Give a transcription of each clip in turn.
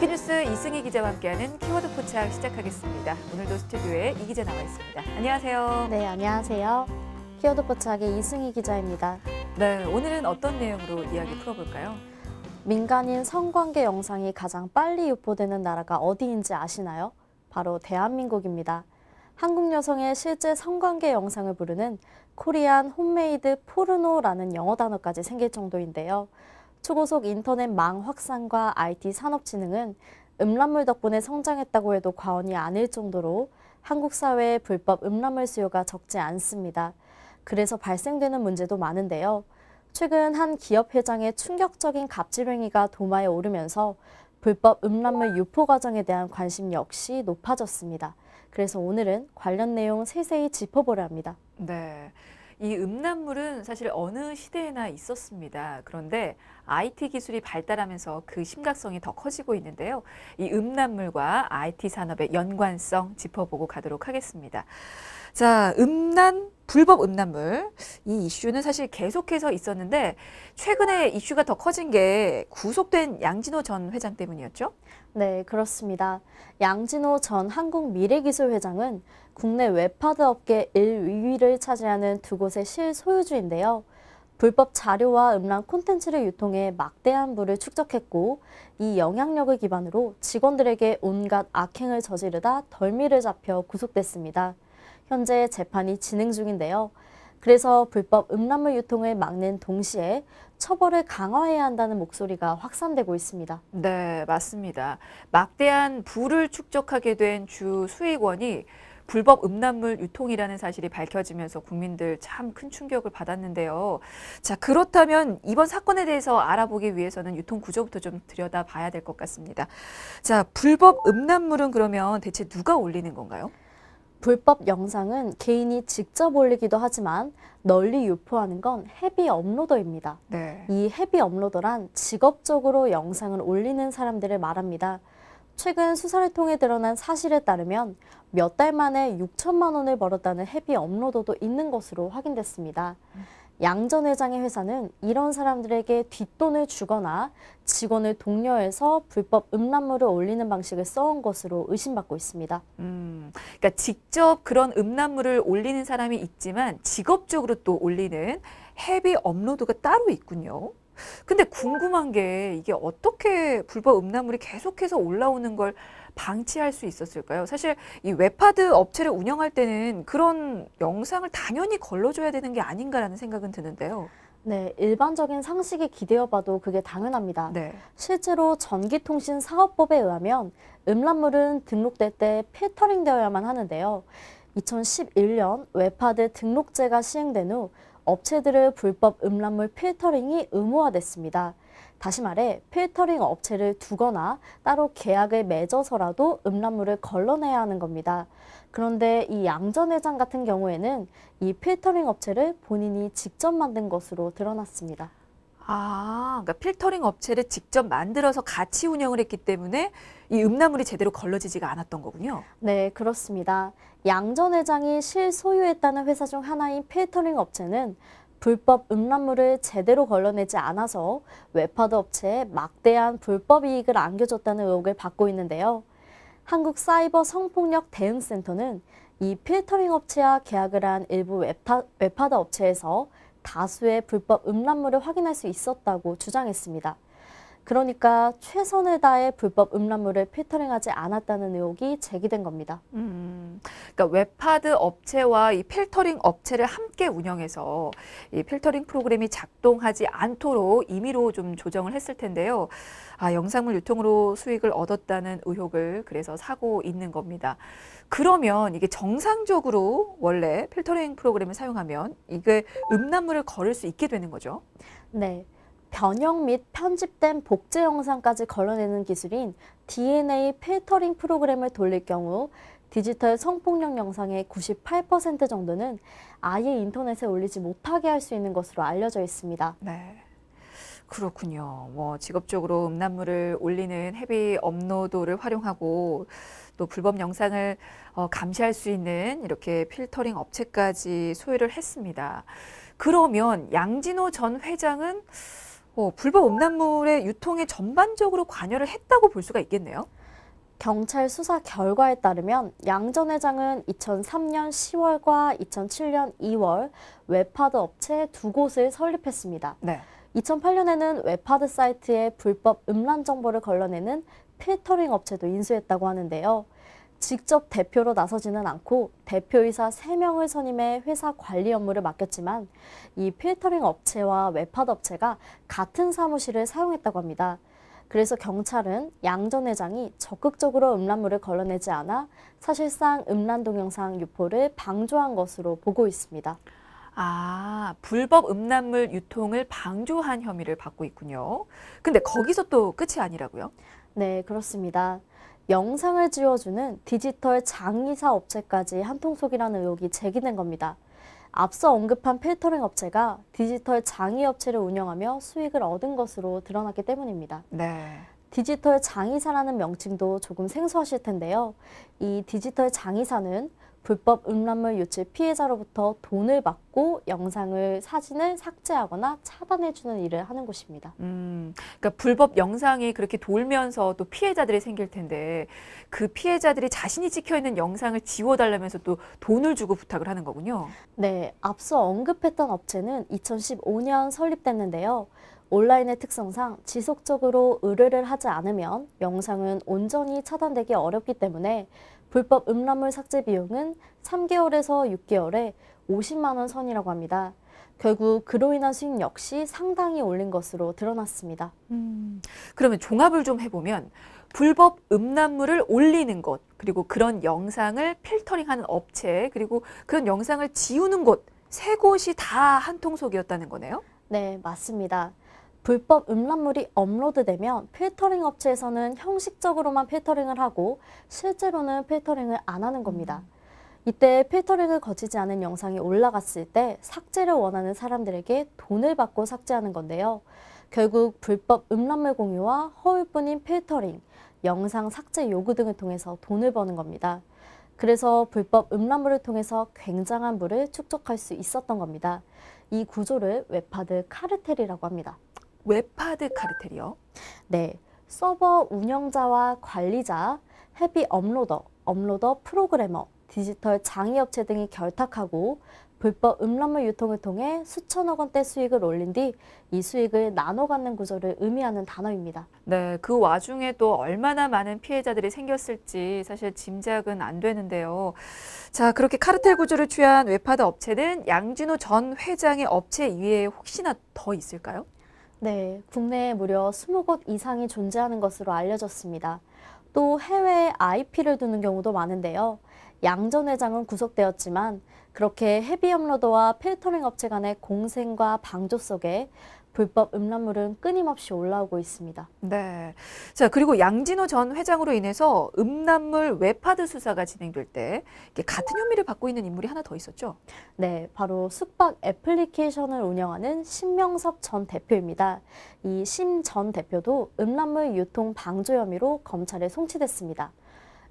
위키뉴스 이승희 기자와 함께하는 키워드 포착 시작하겠습니다. 오늘도 스튜디오에 이 기자 나와 있습니다. 안녕하세요. 네, 안녕하세요. 키워드 포착의 이승희 기자입니다. 네, 오늘은 어떤 내용으로 이야기 풀어볼까요? 민간인 성관계 영상이 가장 빨리 유포되는 나라가 어디인지 아시나요? 바로 대한민국입니다. 한국 여성의 실제 성관계 영상을 부르는 코리안 홈메이드 포르노라는 영어 단어까지 생길 정도인데요. 초고속 인터넷망 확산과 IT 산업진흥은 음란물 덕분에 성장했다고 해도 과언이 아닐 정도로 한국 사회의 불법 음란물 수요가 적지 않습니다. 그래서 발생되는 문제도 많은데요. 최근 한 기업 회장의 충격적인 갑질 행위가 도마에 오르면서 불법 음란물 유포 과정에 대한 관심 역시 높아졌습니다. 그래서 오늘은 관련 내용 세세히 짚어보려 합니다. 네. 이 음란물은 사실 어느 시대에나 있었습니다. 그런데 IT 기술이 발달하면서 그 심각성이 더 커지고 있는데요. 이 음란물과 IT 산업의 연관성 짚어보고 가도록 하겠습니다. 자, 불법 음란물. 이 이슈는 사실 계속해서 있었는데 최근에 이슈가 더 커진 게 구속된 양진호 전 회장 때문이었죠? 네, 그렇습니다. 양진호 전 한국미래기술회장은 국내 웹하드 업계 1위를 차지하는 두 곳의 실소유주인데요. 불법 자료와 음란 콘텐츠를 유통해 막대한 부를 축적했고 이 영향력을 기반으로 직원들에게 온갖 악행을 저지르다 덜미를 잡혀 구속됐습니다. 현재 재판이 진행 중인데요. 그래서 불법 음란물 유통을 막는 동시에 처벌을 강화해야 한다는 목소리가 확산되고 있습니다. 네, 맞습니다. 막대한 부를 축적하게 된 주 수익원이 불법 음란물 유통이라는 사실이 밝혀지면서 국민들 참 큰 충격을 받았는데요. 자, 그렇다면 이번 사건에 대해서 알아보기 위해서는 유통 구조부터 좀 들여다봐야 될 것 같습니다. 자, 불법 음란물은 그러면 대체 누가 올리는 건가요? 불법 영상은 개인이 직접 올리기도 하지만 널리 유포하는 건 헤비 업로더입니다. 네. 이 헤비 업로더란 직업적으로 영상을 올리는 사람들을 말합니다. 최근 수사를 통해 드러난 사실에 따르면 몇 달 만에 6천만 원을 벌었다는 헤비 업로더도 있는 것으로 확인됐습니다. 양 전 회장의 회사는 이런 사람들에게 뒷돈을 주거나 직원을 독려해서 불법 음란물을 올리는 방식을 써온 것으로 의심받고 있습니다. 그러니까 직접 그런 음란물을 올리는 사람이 있지만 직업적으로 또 올리는 헤비 업로드가 따로 있군요. 근데 궁금한 게 이게 어떻게 불법 음란물이 계속해서 올라오는 걸 방치할 수 있었을까요? 사실 이 웹하드 업체를 운영할 때는 그런 영상을 당연히 걸러줘야 되는 게 아닌가라는 생각은 드는데요. 네, 일반적인 상식에 기대어 봐도 그게 당연합니다. 네. 실제로 전기통신사업법에 의하면 음란물은 등록될 때 필터링되어야만 하는데요. 2011년 웹하드 등록제가 시행된 후 업체들의 불법 음란물 필터링이 의무화됐습니다. 다시 말해 필터링 업체를 두거나 따로 계약을 맺어서라도 음란물을 걸러내야 하는 겁니다. 그런데 이 양 전 회장 같은 경우에는 이 필터링 업체를 본인이 직접 만든 것으로 드러났습니다. 그러니까 필터링 업체를 직접 만들어서 같이 운영을 했기 때문에 이 음란물이 제대로 걸러지지가 않았던 거군요. 네, 그렇습니다. 양 전 회장이 실소유했다는 회사 중 하나인 필터링 업체는 불법 음란물을 제대로 걸러내지 않아서 웹하드 업체에 막대한 불법 이익을 안겨줬다는 의혹을 받고 있는데요. 한국사이버 성폭력 대응센터는 이 필터링 업체와 계약을 한 일부 웹하드 업체에서 다수의 불법 음란물을 확인할 수 있었다고 주장했습니다. 그러니까 최선을 다해 불법 음란물을 필터링하지 않았다는 의혹이 제기된 겁니다. 그러니까 웹하드 업체와 이 필터링 업체를 함께 운영해서 이 필터링 프로그램이 작동하지 않도록 임의로 좀 조정을 했을 텐데요. 영상물 유통으로 수익을 얻었다는 의혹을 그래서 사고 있는 겁니다. 그러면 이게 정상적으로 원래 필터링 프로그램을 사용하면 이게 음란물을 걸을 수 있게 되는 거죠? 네. 변형 및 편집된 복제 영상까지 걸러내는 기술인 DNA 필터링 프로그램을 돌릴 경우 디지털 성폭력 영상의 98% 정도는 아예 인터넷에 올리지 못하게 할 수 있는 것으로 알려져 있습니다. 네. 그렇군요. 직업적으로 음란물을 올리는 헤비 업로드를 활용하고 또 불법 영상을 감시할 수 있는 이렇게 필터링 업체까지 소유를 했습니다. 그러면 양진호 전 회장은 불법 음란물의 유통에 전반적으로 관여를 했다고 볼 수가 있겠네요. 경찰 수사 결과에 따르면 양 전 회장은 2003년 10월과 2007년 2월 웹하드 업체 두 곳을 설립했습니다. 네. 2008년에는 웹하드 사이트에 불법 음란 정보를 걸러내는 필터링 업체도 인수했다고 하는데요. 직접 대표로 나서지는 않고 대표이사 3명을 선임해 회사 관리 업무를 맡겼지만 이 필터링 업체와 웹하드 업체가 같은 사무실을 사용했다고 합니다. 그래서 경찰은 양 전 회장이 적극적으로 음란물을 걸러내지 않아 사실상 음란 동영상 유포를 방조한 것으로 보고 있습니다. 아, 불법 음란물 유통을 방조한 혐의를 받고 있군요. 근데 거기서 또 끝이 아니라고요? 네, 그렇습니다. 영상을 지워주는 디지털 장의사 업체까지 한통속이라는 의혹이 제기된 겁니다. 앞서 언급한 필터링 업체가 디지털 장의 업체를 운영하며 수익을 얻은 것으로 드러났기 때문입니다. 네. 디지털 장의사라는 명칭도 조금 생소하실 텐데요. 이 디지털 장의사는 불법 음란물 유출 피해자로부터 돈을 받고 영상을, 사진을 삭제하거나 차단해주는 일을 하는 곳입니다. 그러니까 불법 영상이 그렇게 돌면서 또 피해자들이 생길 텐데 그 피해자들이 자신이 찍혀 있는 영상을 지워달라면서 또 돈을 주고 부탁을 하는 거군요. 네, 앞서 언급했던 업체는 2015년 설립됐는데요. 온라인의 특성상 지속적으로 의뢰를 하지 않으면 영상은 온전히 차단되기 어렵기 때문에 불법 음란물 삭제 비용은 3개월에서 6개월에 50만 원 선이라고 합니다. 결국 그로 인한 수익 역시 상당히 올린 것으로 드러났습니다. 그러면 종합을 좀 해보면 불법 음란물을 올리는 곳, 그리고 그런 영상을 필터링하는 업체, 그리고 그런 영상을 지우는 곳, 세 곳이 다 한통속이었다는 거네요? 네, 맞습니다. 불법 음란물이 업로드되면 필터링 업체에서는 형식적으로만 필터링을 하고 실제로는 필터링을 안 하는 겁니다. 이때 필터링을 거치지 않은 영상이 올라갔을 때 삭제를 원하는 사람들에게 돈을 받고 삭제하는 건데요. 결국 불법 음란물 공유와 허위뿐인 필터링, 영상 삭제 요구 등을 통해서 돈을 버는 겁니다. 그래서 불법 음란물을 통해서 굉장한 부를 축적할 수 있었던 겁니다. 이 구조를 웹하드 카르텔이라고 합니다. 웹하드 카르텔이요? 네, 서버 운영자와 관리자, 헤비 업로더, 업로더 프로그래머, 디지털 장의업체 등이 결탁하고 불법 음란물 유통을 통해 수천억 원대 수익을 올린 뒤 이 수익을 나눠 갖는 구조를 의미하는 단어입니다. 네, 그 와중에 또 얼마나 많은 피해자들이 생겼을지 사실 짐작은 안 되는데요. 자, 그렇게 카르텔 구조를 취한 웹하드 업체는 양진호 전 회장의 업체 이외에 혹시나 더 있을까요? 네, 국내에 무려 20곳 이상이 존재하는 것으로 알려졌습니다. 또 해외에 IP를 두는 경우도 많은데요. 양 전 회장은 구속되었지만 그렇게 헤비 업로더와 필터링 업체 간의 공생과 방조 속에 불법 음란물은 끊임없이 올라오고 있습니다. 네. 자, 그리고 양진호 전 회장으로 인해서 음란물 웹하드 수사가 진행될 때 이게 같은 혐의를 받고 있는 인물이 하나 더 있었죠? 네, 바로 숙박 애플리케이션을 운영하는 신명섭 전 대표입니다. 이 심 전 대표도 음란물 유통 방조 혐의로 검찰에 송치됐습니다.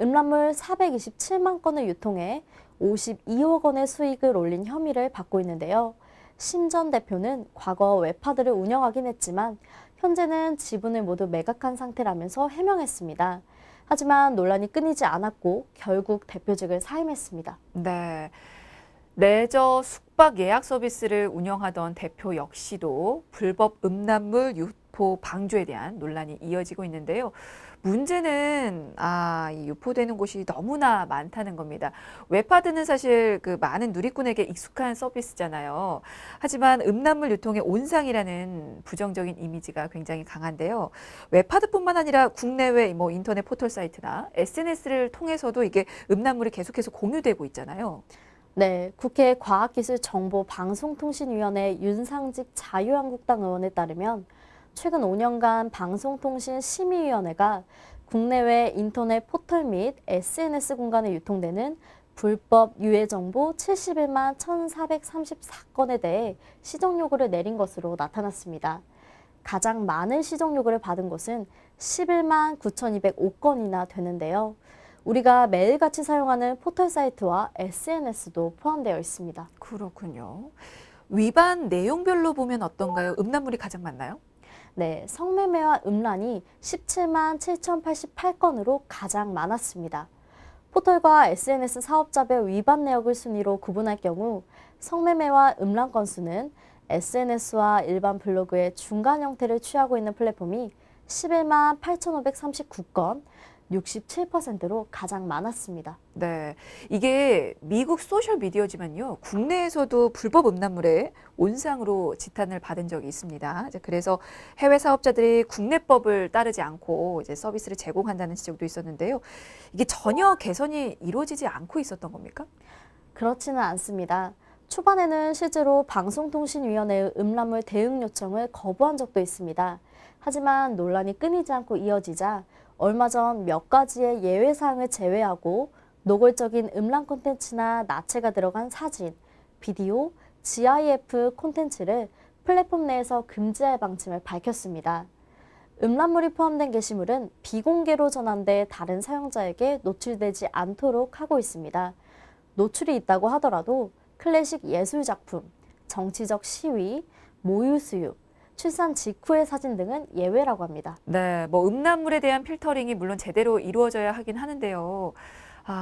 음란물 427만 건을 유통해 52억 원의 수익을 올린 혐의를 받고 있는데요. 심 전 대표는 과거 웹하드를 운영하긴 했지만 현재는 지분을 모두 매각한 상태라면서 해명했습니다. 하지만 논란이 끊이지 않았고 결국 대표직을 사임했습니다. 네. 레저 숙박 예약 서비스를 운영하던 대표 역시도 불법 음란물 유포 방조에 대한 논란이 이어지고 있는데요. 문제는 이 유포되는 곳이 너무나 많다는 겁니다. 웹하드는 사실 그 많은 누리꾼에게 익숙한 서비스잖아요. 하지만 음란물 유통의 온상이라는 부정적인 이미지가 굉장히 강한데요. 웹하드뿐만 아니라 국내외 인터넷 포털 사이트나 SNS를 통해서도 이게 음란물이 계속해서 공유되고 있잖아요. 네, 국회 과학기술정보방송통신위원회 윤상직 자유한국당 의원에 따르면 최근 5년간 방송통신심의위원회가 국내외 인터넷 포털 및 SNS 공간에 유통되는 불법 유해 정보 71만 1,434건에 대해 시정 요구를 내린 것으로 나타났습니다. 가장 많은 시정 요구를 받은 곳은 11만 9,205건이나 되는데요. 우리가 매일같이 사용하는 포털 사이트와 SNS도 포함되어 있습니다. 그렇군요. 위반 내용별로 보면 어떤가요? 음란물이 가장 많나요? 네, 성매매와 음란이 17만 7,088건으로 가장 많았습니다. 포털과 SNS 사업자별 위반 내역을 순위로 구분할 경우 성매매와 음란 건수는 SNS와 일반 블로그의 중간 형태를 취하고 있는 플랫폼이 11만 8,539건, 67%로 가장 많았습니다. 네, 이게 미국 소셜 미디어지만요, 국내에서도 불법 음란물의 온상으로 지탄을 받은 적이 있습니다. 이제 그래서 해외 사업자들이 국내법을 따르지 않고 이제 서비스를 제공한다는 지적도 있었는데요. 이게 전혀 개선이 이루어지지 않고 있었던 겁니까? 그렇지는 않습니다. 초반에는 실제로 방송통신위원회의 음란물 대응 요청을 거부한 적도 있습니다. 하지만 논란이 끊이지 않고 이어지자 얼마 전 몇 가지의 예외 사항을 제외하고 노골적인 음란 콘텐츠나 나체가 들어간 사진, 비디오, GIF 콘텐츠를 플랫폼 내에서 금지할 방침을 밝혔습니다. 음란물이 포함된 게시물은 비공개로 전환돼 다른 사용자에게 노출되지 않도록 하고 있습니다. 노출이 있다고 하더라도 클래식 예술작품, 정치적 시위, 모유수유, 출산 직후의 사진 등은 예외라고 합니다. 네, 뭐 음란물에 대한 필터링이 물론 제대로 이루어져야 하긴 하는데요.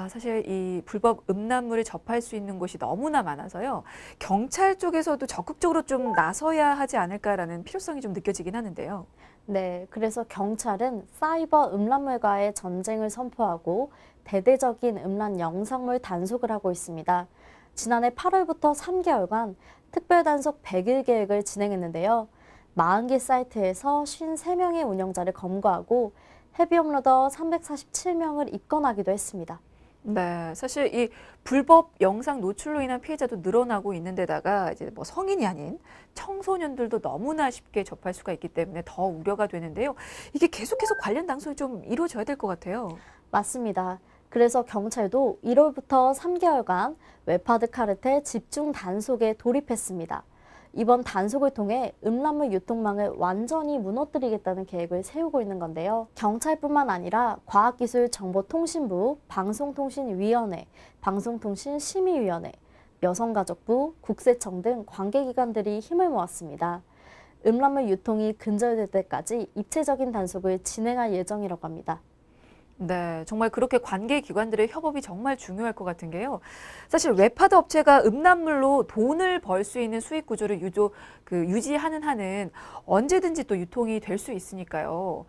사실 이 불법 음란물을 접할 수 있는 곳이 너무나 많아서요. 경찰 쪽에서도 적극적으로 좀 나서야 하지 않을까라는 필요성이 좀 느껴지긴 하는데요. 네, 그래서 경찰은 사이버 음란물과의 전쟁을 선포하고 대대적인 음란 영상물 단속을 하고 있습니다. 지난해 8월부터 3개월간 특별 단속 100일 계획을 진행했는데요. 40개 사이트에서 53명의 운영자를 검거하고 헤비 업로더 347명을 입건하기도 했습니다. 네, 사실 이 불법 영상 노출로 인한 피해자도 늘어나고 있는 데다가 이제 뭐 성인이 아닌 청소년들도 너무나 쉽게 접할 수가 있기 때문에 더 우려가 되는데요. 이게 계속해서 관련 당국이 좀 이루어져야 될 것 같아요. 맞습니다. 그래서 경찰도 1월부터 3개월간 웹하드 카르텔 집중 단속에 돌입했습니다. 이번 단속을 통해 음란물 유통망을 완전히 무너뜨리겠다는 계획을 세우고 있는 건데요. 경찰뿐만 아니라 과학기술정보통신부, 방송통신위원회, 방송통신심의위원회, 여성가족부, 국세청 등 관계기관들이 힘을 모았습니다. 음란물 유통이 근절될 때까지 입체적인 단속을 진행할 예정이라고 합니다. 네, 정말 그렇게 관계 기관들의 협업이 정말 중요할 것 같은 게요. 사실 웹하드 업체가 음란물로 돈을 벌 수 있는 수익 구조를 유지하는 한은 언제든지 또 유통이 될 수 있으니까요.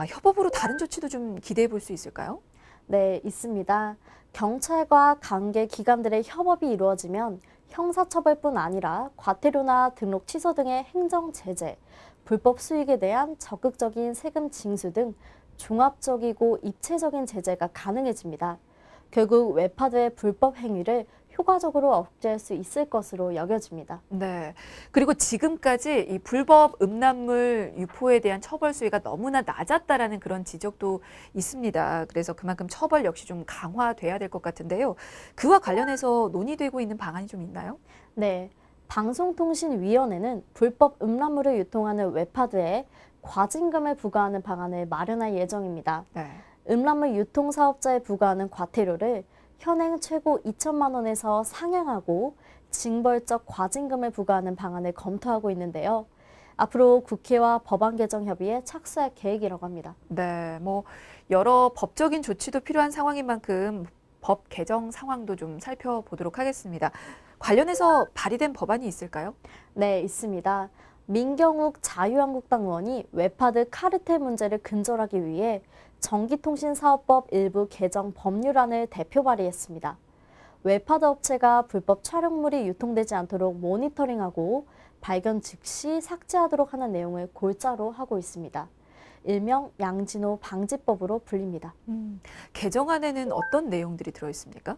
협업으로 다른 조치도 좀 기대해 볼 수 있을까요? 네, 있습니다. 경찰과 관계 기관들의 협업이 이루어지면 형사처벌뿐 아니라 과태료나 등록 취소 등의 행정 제재, 불법 수익에 대한 적극적인 세금 징수 등 종합적이고 입체적인 제재가 가능해집니다. 결국 웹하드의 불법 행위를 효과적으로 억제할 수 있을 것으로 여겨집니다. 네. 그리고 지금까지 이 불법 음란물 유포에 대한 처벌 수위가 너무나 낮았다라는 그런 지적도 있습니다. 그래서 그만큼 처벌 역시 좀 강화돼야 될 것 같은데요. 그와 관련해서 논의되고 있는 방안이 좀 있나요? 네, 방송통신위원회는 불법 음란물을 유통하는 웹하드에 과징금을 부과하는 방안을 마련할 예정입니다. 네. 음란물 유통 사업자에 부과하는 과태료를 현행 최고 2천만 원에서 상향하고 징벌적 과징금을 부과하는 방안을 검토하고 있는데요. 앞으로 국회와 법안 개정 협의에 착수할 계획이라고 합니다. 네, 뭐 여러 법적인 조치도 필요한 상황인 만큼 법 개정 상황도 좀 살펴보도록 하겠습니다. 관련해서 발의된 법안이 있을까요? 네, 있습니다. 민경욱 자유한국당 의원이 웹하드 카르텔 문제를 근절하기 위해 전기통신사업법 일부 개정 법률안을 대표 발의했습니다. 웹하드 업체가 불법 촬영물이 유통되지 않도록 모니터링하고 발견 즉시 삭제하도록 하는 내용을 골자로 하고 있습니다. 일명 양진호 방지법으로 불립니다. 개정안에는 어떤 내용들이 들어있습니까?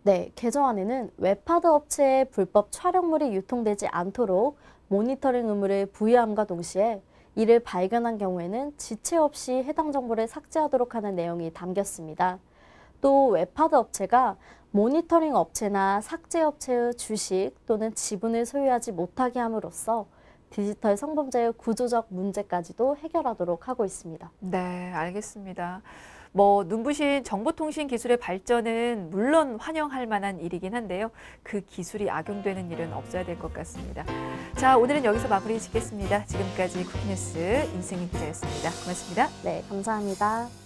네, 개정안에는 웹하드 업체에 불법 촬영물이 유통되지 않도록 모니터링 의무를 부여함과 동시에 이를 발견한 경우에는 지체 없이 해당 정보를 삭제하도록 하는 내용이 담겼습니다. 또 웹하드 업체가 모니터링 업체나 삭제 업체의 주식 또는 지분을 소유하지 못하게 함으로써 디지털 성범죄의 구조적 문제까지도 해결하도록 하고 있습니다. 네, 알겠습니다. 뭐 눈부신 정보통신 기술의 발전은 물론 환영할 만한 일이긴 한데요. 그 기술이 악용되는 일은 없어야 될 것 같습니다. 자, 오늘은 여기서 마무리 짓겠습니다. 지금까지 쿠키뉴스 이승희 기자였습니다. 고맙습니다. 네, 감사합니다.